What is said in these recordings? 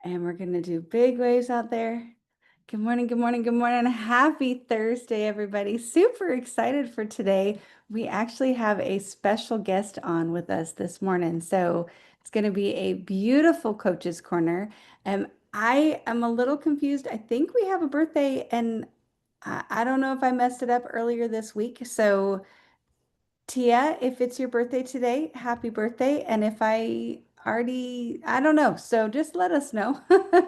And we're going to do big waves out there. Good morning, good morning, good morning. Happy Thursday, everybody. Super excited for today. We actually have a special guest on with us this morning. So it's going to be a beautiful Coach's Corner. I am a little confused. I think we have a birthday, and I don't know if I messed it up earlier this week. So Tia, if it's your birthday today, happy birthday. And if I don't know. So just let us know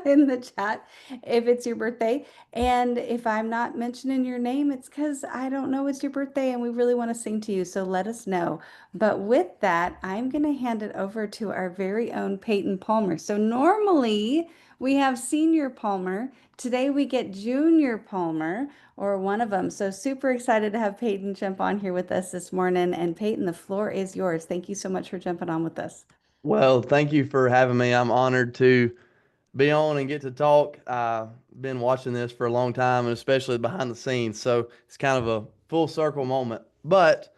in the chat if it's your birthday. And if I'm not mentioning your name, it's because I don't know it's your birthday and we really want to sing to you. So let us know. But with that, I'm going to hand it over to our very own Peyton Palmer. So normally we have Senior Palmer. Today we get Junior Palmer or one of them. So super excited to have Peyton jump on here with us this morning. And Peyton, the floor is yours. Thank you so much for jumping on with us. Well, thank you for having me. I'm honored to be on and get to talk. I've been watching this for a long time, and especially behind the scenes. So it's kind of a full circle moment. But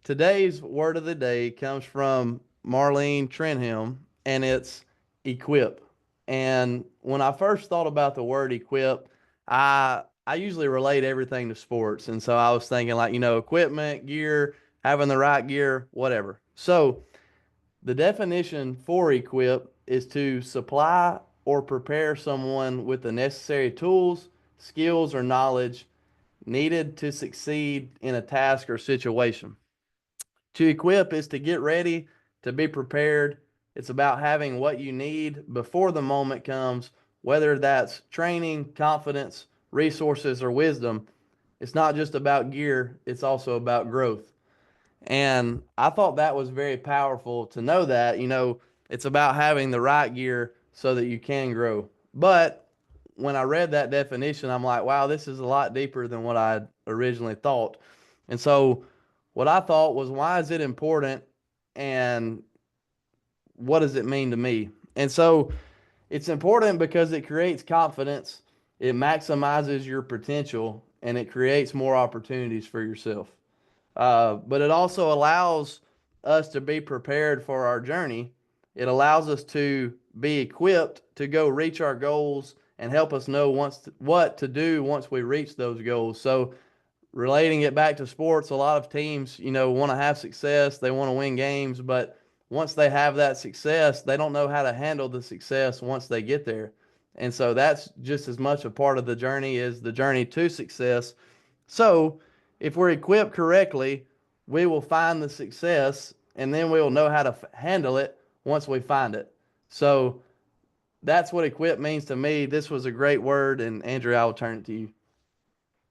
today's word of the day comes from Marlene Trenham, and it's equip. And when I first thought about the word equip, I usually relate everything to sports. And so I was thinking like, equipment, gear, having the right gear, whatever. So the definition for equip is to supply or prepare someone with the necessary tools, skills, or knowledge needed to succeed in a task or situation. To equip is to get ready, to be prepared. It's about having what you need before the moment comes, whether that's training, confidence, resources, or wisdom. It's not just about gear, it's also about growth. And I thought that was very powerful to know that, it's about having the right gear so that you can grow. But when I read that definition, I'm like, wow, this is a lot deeper than what I originally thought. And so what I thought was, why is it important and what does it mean to me? And so it's important because it creates confidence, it maximizes your potential, and it creates more opportunities for yourself. But it also allows us to be prepared for our journey. It allows us to be equipped to go reach our goals and help us know what to do once we reach those goals. So, relating it back to sports, a lot of teams, want to have success, they want to win games, but once they have that success, they don't know how to handle the success once they get there. And so that's just as much a part of the journey as the journey to success. So, if we're equipped correctly, we will find the success and then we will know how to handle it once we find it. So, that's what equip means to me. This was a great word, and Andrew, I will turn it to you.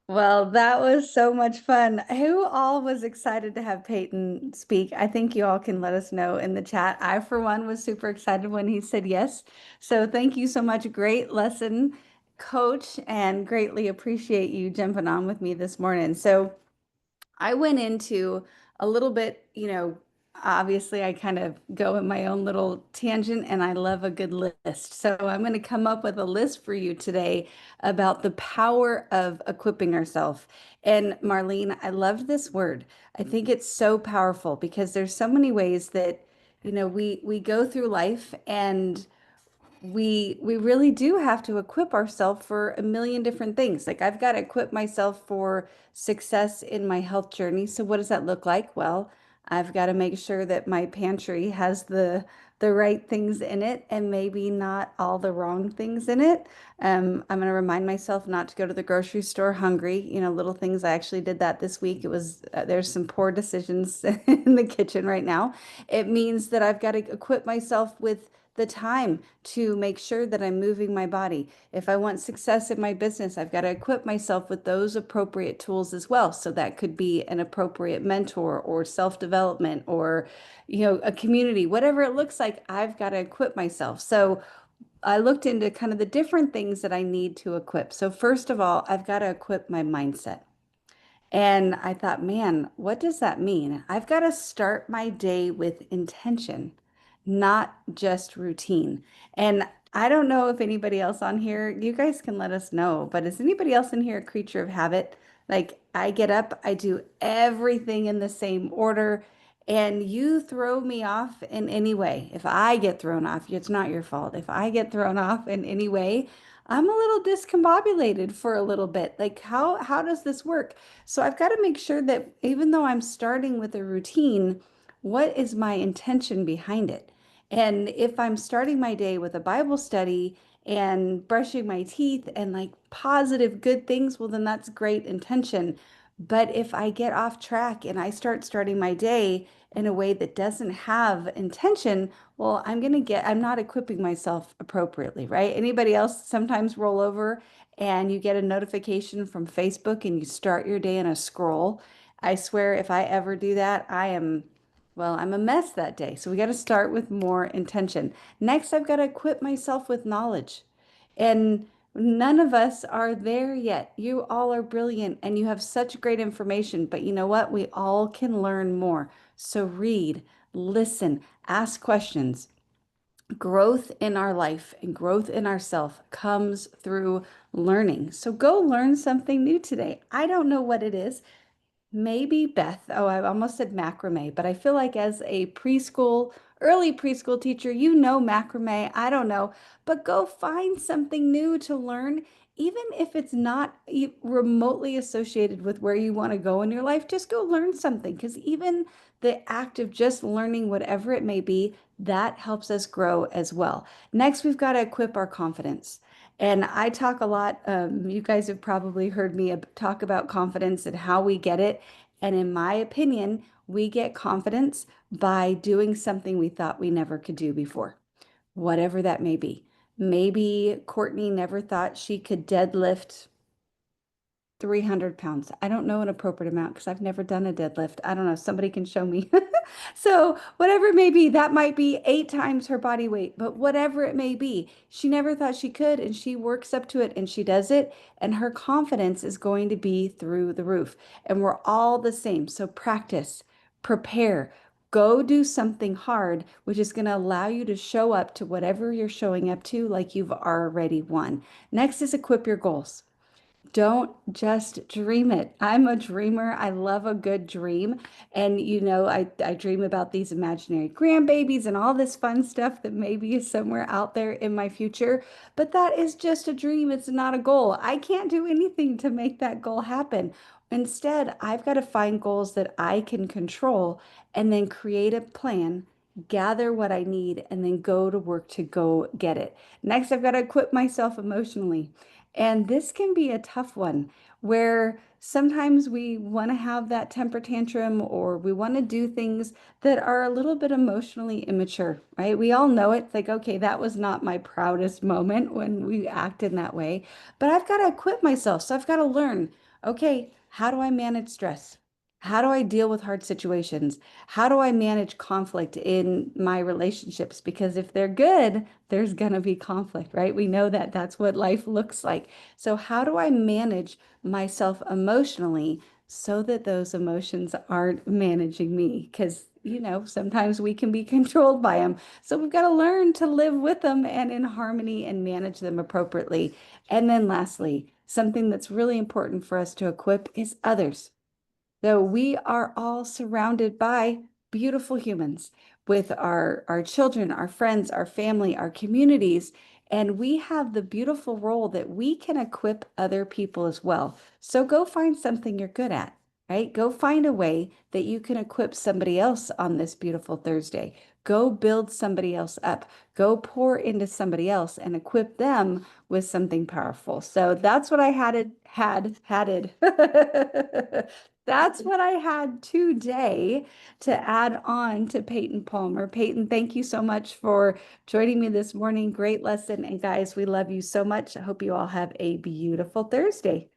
Well, that was so much fun. Who all was excited to have Peyton speak? I think you all can let us know in the chat. I, for one, was super excited when he said yes. So thank you so much. Great lesson, coach, and greatly appreciate you jumping on with me this morning. So I went into a little bit, obviously I kind of go in my own little tangent and I love a good list. So I'm going to come up with a list for you today about the power of equipping ourselves. And Marlene, I love this word. I think it's so powerful because there's so many ways that, we go through life and we really do have to equip ourselves for a million different things. Like I've got to equip myself for success in my health journey. So what does that look like? Well, I've got to make sure that my pantry has the right things in it and maybe not all the wrong things in it. I'm going to remind myself not to go to the grocery store hungry. Little things. I actually did that this week. It was there's some poor decisions in the kitchen right now. It means that I've got to equip myself with the time to make sure that I'm moving my body. If I want success in my business, I've got to equip myself with those appropriate tools as well. So that could be an appropriate mentor or self-development or, a community, whatever it looks like, I've got to equip myself. So I looked into kind of the different things that I need to equip. So first of all, I've got to equip my mindset. And I thought, man, what does that mean? I've got to start my day with intention, not just routine. And I don't know if anybody else on here, you guys can let us know, but is anybody else in here a creature of habit? Like I get up, I do everything in the same order, and you throw me off in any way, if I get thrown off, it's not your fault. If I get thrown off in any way, I'm a little discombobulated for a little bit. Like, how does this work? So I've got to make sure that even though I'm starting with a routine, what is my intention behind it? And if I'm starting my day with a Bible study and brushing my teeth and like positive, good things, well, then that's great intention. But if I get off track and I starting my day in a way that doesn't have intention, well, I'm not equipping myself appropriately, right? Anybody else sometimes roll over and you get a notification from Facebook and you start your day in a scroll? I swear if I ever do that, I'm a mess that day. So we got to start with more intention. Next, I've got to equip myself with knowledge. And none of us are there yet. You all are brilliant and you have such great information, but you know what? We all can learn more. So read, listen, ask questions. Growth in our life and growth in ourself comes through learning. So go learn something new today. I don't know what it is. Maybe Beth. Oh, I almost said macrame, but I feel like as a early preschool teacher, you know macrame. I don't know, but go find something new to learn, even if it's not remotely associated with where you want to go in your life. Just go learn something because even the act of just learning whatever it may be, that helps us grow as well. Next, we've got to equip our confidence. And I talk a lot. You guys have probably heard me talk about confidence and how we get it. And in my opinion, we get confidence by doing something we thought we never could do before, whatever that may be. Maybe Courtney never thought she could deadlift 300 pounds. I don't know an appropriate amount because I've never done a deadlift. I don't know. Somebody can show me. So, whatever it may be, that might be 8 times her body weight, but whatever it may be, she never thought she could, and she works up to it and she does it, and her confidence is going to be through the roof. And we're all the same. So, practice, prepare, go do something hard, which is going to allow you to show up to whatever you're showing up to like you've already won. Next is equip your goals. Don't just dream it. I'm a dreamer. I love a good dream. And, I dream about these imaginary grandbabies and all this fun stuff that maybe is somewhere out there in my future. But that is just a dream. It's not a goal. I can't do anything to make that goal happen. Instead, I've got to find goals that I can control and then create a plan, gather what I need, and then go to work to go get it. Next, I've got to equip myself emotionally. And this can be a tough one where sometimes we want to have that temper tantrum or we want to do things that are a little bit emotionally immature, right? We all know it. It's like, okay, that was not my proudest moment when we act in that way, but I've got to equip myself. So I've got to learn, okay, how do I manage stress? How do I deal with hard situations? How do I manage conflict in my relationships? Because if they're good, there's going to be conflict, right? We know that that's what life looks like. So, how do I manage myself emotionally so that those emotions aren't managing me? Because, sometimes we can be controlled by them. So, we've got to learn to live with them and in harmony and manage them appropriately. And then, lastly, something that's really important for us to equip is others. Though we are all surrounded by beautiful humans with our children, our friends, our family, our communities, and we have the beautiful role that we can equip other people as well. So go find something you're good at, right? Go find a way that you can equip somebody else on this beautiful Thursday. Go build somebody else up. Go pour into somebody else and equip them with something powerful. So that's what I had. That's what I had today to add on to Peyton Palmer. Peyton, thank you so much for joining me this morning. Great lesson. And guys, we love you so much. I hope you all have a beautiful Thursday.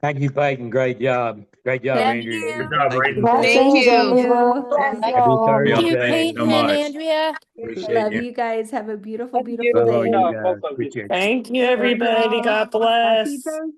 Thank you, Peyton. Great job. Great job, Thank Andrew. you. Good job, Thank Brady. you. Thank you. Happy Thank you, Thursday. Peyton and Andrea. Appreciate Love you. you guys. Have a beautiful, Good beautiful day. Love you job, guys. both of you. Appreciate you. Thank you, everybody. God Happy bless. Thursday.